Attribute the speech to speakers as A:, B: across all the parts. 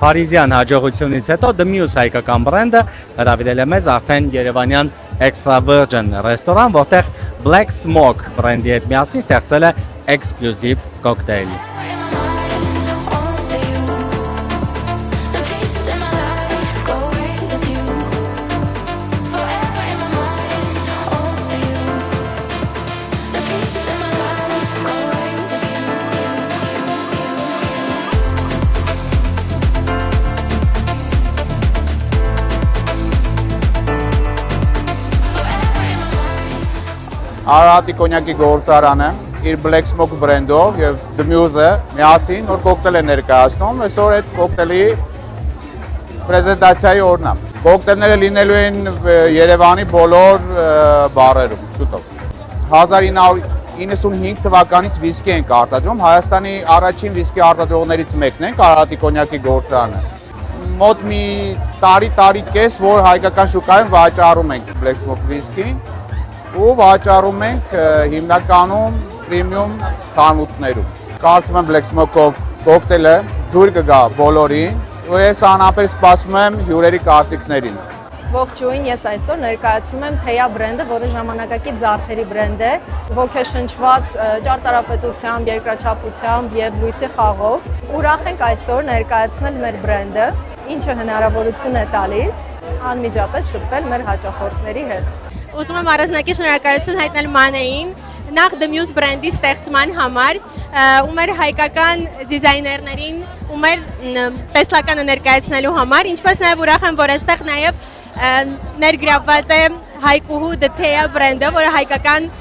A: Փարիզյան հաջողությունից հետո The Muse հայկական բրենդը հրավիրել է մեզ արդեն երևանյան Extra Virgin ռեստորան, որտեղ Black Smoke բրենդի հետ միասին ստեղծել է էքսկլյուզիվ կոկտեյլ։
B: Արարատի կոնյակի գործարանը իր Black Smoke բրենդով եւ The Muse-ը միասին նոր կոկտեյլ է ներկայացնում, այսօր այդ կոկտեյլի պրեզենտացիայի օրն է։ Կոկտեյլները լինելու են Երևանի բոլոր բարերում շուտով։ 1995 թվականից վիսկի ենք արտադրում, Հայաստանի առաջին վիսկի արտադրողներից մեկն ենք, Արարատի կոնյակի գործարանը։ Մոտ մի տարի կես, որ հայկական շուկայում վաճառում ենք Black Smoke վիսկին ու վաճառում ենք հիմնականում պրեմիում խանութներում։ Կարծում եմ Black Smoke-ով կոկտեյլը դուր կգա բոլորին ու ես անապեր սպասում եմ հյուրերի կարծիքներին։
C: Ողջույն, ես այսօր ներկայացնում եմ Թեյա բրենդը, որը ժամանակակից զարդերի բրենդ է, ոգեշնչված ճարտարապետությամբ, երկրաչափությամբ եւ լույսի խաղով։ Ուրախ ենք այսօր ներկայացնել մեր բրենդը, ինչը հնարավորություն է տալիս անմիջապես շփվել մեր հաճախորդների հետ։
D: Ուզում եմ առանձնակի շնորհակալություն հայտնել Մանեին, նախ The Muse բրենդի ստեղծման համար, ու մեր հայկական դիզայներներին, ու մեր տեսլականը ներկայացնելու համար, ինչպես նաև ուրախ եմ, որ այստեղ նաև ներգրավված է Հայկուհու Թեյա բրենդը, որը հայկական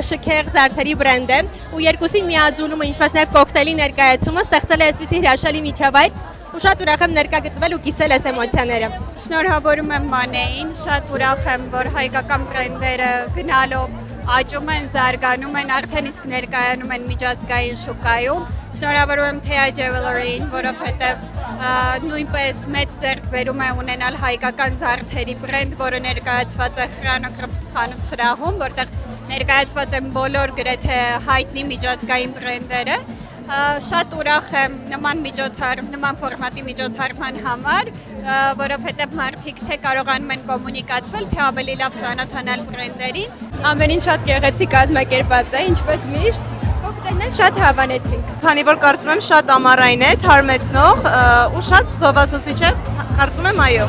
D: շքեղ զարդերի բրենդ է, ու երկուսի միաձուլումը, ինչպես նաև կոկտեյլի ներկայացումը ստեղծել է այսպիսի հրաշալի միջավայր, ու շատ ուրախ եմ ներկա գտվել ու կիսել այս էմոցիաները։
E: Շնորհավորում եմ Մանեին, շատ ուրախ եմ, որ հայկական բրենդերը գնալով աճում են, զարգանում են, արդեն իսկ ներկայանում են միջազգային շուկայում։ Շնորհավորում եմ Թեյա Jewelry-ին, որովհետև նույնպես մեծ ձեռքբերում է ունենալ հայկական զարդերի բրենդ, որը ներկայացված է խանութ սրահում, որտեղ ներկայացված են բոլոր գրեթե հայտնի միջազգային բրենդերը։ Շատ ուրախ եմ նման ֆորմատի միջոցառման համար, որովհետև մարդիկ թե կարողանում են կոմունիկացվել, թե ավելի լավ ծանոթանալ բրենդերին։
C: Ամեն ինչ շատ գեղեցիկ կազմակերպված է, ինչպես միշտ, կոկտեյլն շատ հավանեցինք։
D: Քանի որ կարծում եմ շատ ամառային է, թարմեցնող ու շատ զովասոսիչ է, կարծում եմ այո։